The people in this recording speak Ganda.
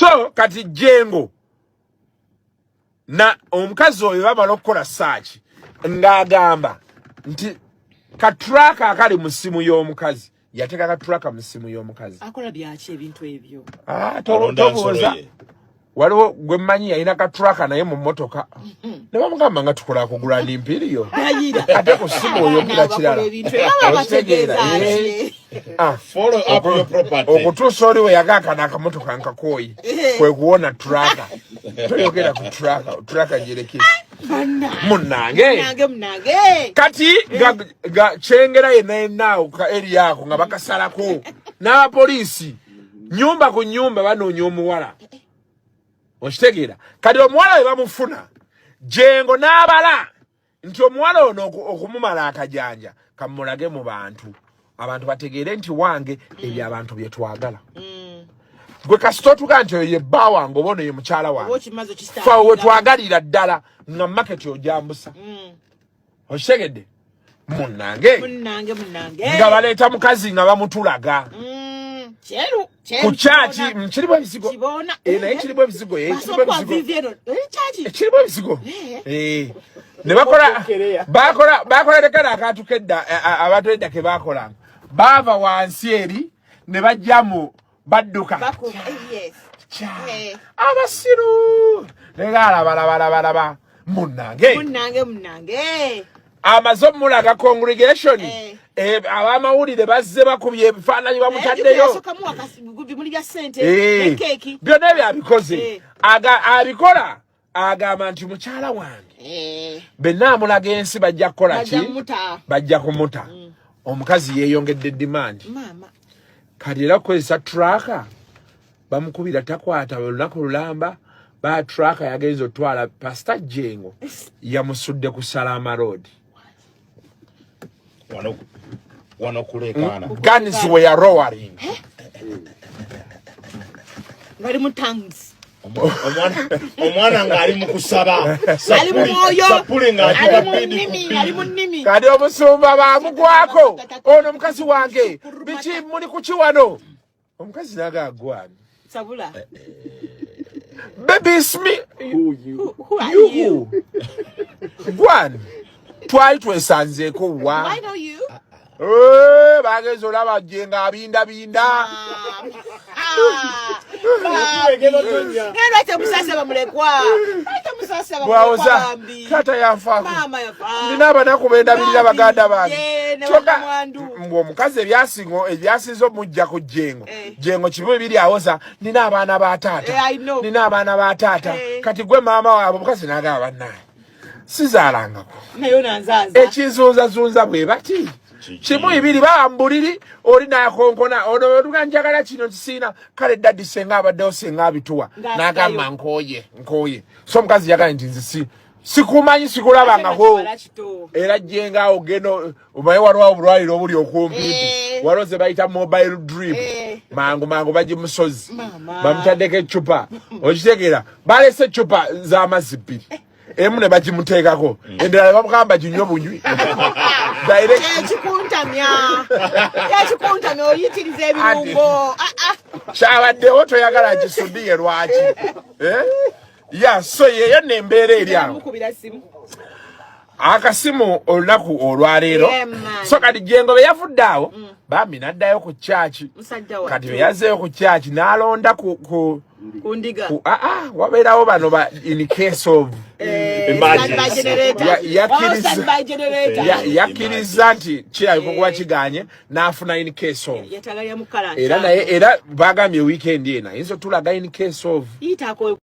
So kati Jengo na omukazi oyo bamala okukola search ng'agamba nti katraka akali mu ssimu y'omukazi yateeka katraka mu ssimu y'omukazi akola byaki ebintu ebyo tobuuza waliwo gwe mmanyi yalina katraka naye mu mmotoka ne bamugamba nga tukola kugula nimpiriyo ate ku ssimu oyo kira kirala follow up your property okutuusa oli we yagaakana akamotoka nkakooyi kwe kuwona traka toyogera ku traka girekire munnange kati kyengera yennayenaawo ka eri ako nga bakasalako n'abapoliisi nyumba ku nyumba banoonya omuwala okitegeera kati omuwala we bamufuna Jengo n'abala nti omuwala ono okumumala akajanja kamulage mu bantu abantu bategeere nti wange ebyo abantu bye twagala gwe kasito tuga nti oyo ye bba wange oba ono ye mukyala wange fa we twagalira ddala nga maketi ojambusa okitegedde munnange nga baleeta mukazi nga bamutulaga ku kyaki kirimu ebizigo naye kirimu ebizigo kirimu ebizigo ne bakola lekera akantu kedda abantu edda ke bakolanga baava wansi eri ne bajjamu badduka abasiru negaalabalabalaba munnange amaze omulaga congregation abamawulire bazze bakubye ebifaananyi bamutaddeyo byonna ebyo abikoze abikola agamba nti mukyala wange benna amulaga ensi bajja kukola ki bajja kumuta omukazi yeeyongedde demand kati era kukozesa traka bamukubira takwata olunaku lulamba ba traka yagenza otwala Pastor Jengo yamusudde ku Salama Road wano kulekana guns were roaring bali mu tongues omwana ng'ali mu kusaba ali mu mwoyo sapule ali mu nnimi kati omusumba bamugwako ono mukazi wange biki muli kuki wano omukazi nagagwani sabula baby ismi who are you gwani twali twesanzeeko wa I know you bagenza olaba Jenga abindabinda bwawoza tata yanfaako ndina abanaku bendabirira baganda bange kyokka mbwe omukazi ebyasinza omujja ku Jengo kimu biri awoza nina abaana ba taata kati gwe maama waabwe omukazi n'agamba bannaye sizaalangako ekinzunzazunza bwe bati kimu ibiri bambuliri oli nakonkona ono oduga njagala kino kisina kale daddy senga abaddewo senga abituwa n'agamba nkoye so omukazi yagala nti nzi sikumanyi sikulabangako era Jenga ogeno omaye waliwo obulwaliro obuli okumpi waloze bayita mobile drip mangu baji musozi bamutaddeko eccupa okitegeera balese eccupa z'amazzi bbiri emu ne bagimuteekako endala bamugamba ginywe bunywi yakikuntamya oyitiriza ebirungo kyabaddewo toyagala gisudiye lwaki so yeyo nembeera eri awo akasimu olunaku olwaleero so kati Jengo be yavudde awo bambi n'addayo ku kyaki kati be yazzeeyo ku kyaki n'alonda ku wabeerawo bano ba in case of yakkiriza nti kirabika okuba kiganye n'afuna in case of era bagambye weekend ena ayinza otulaga in case of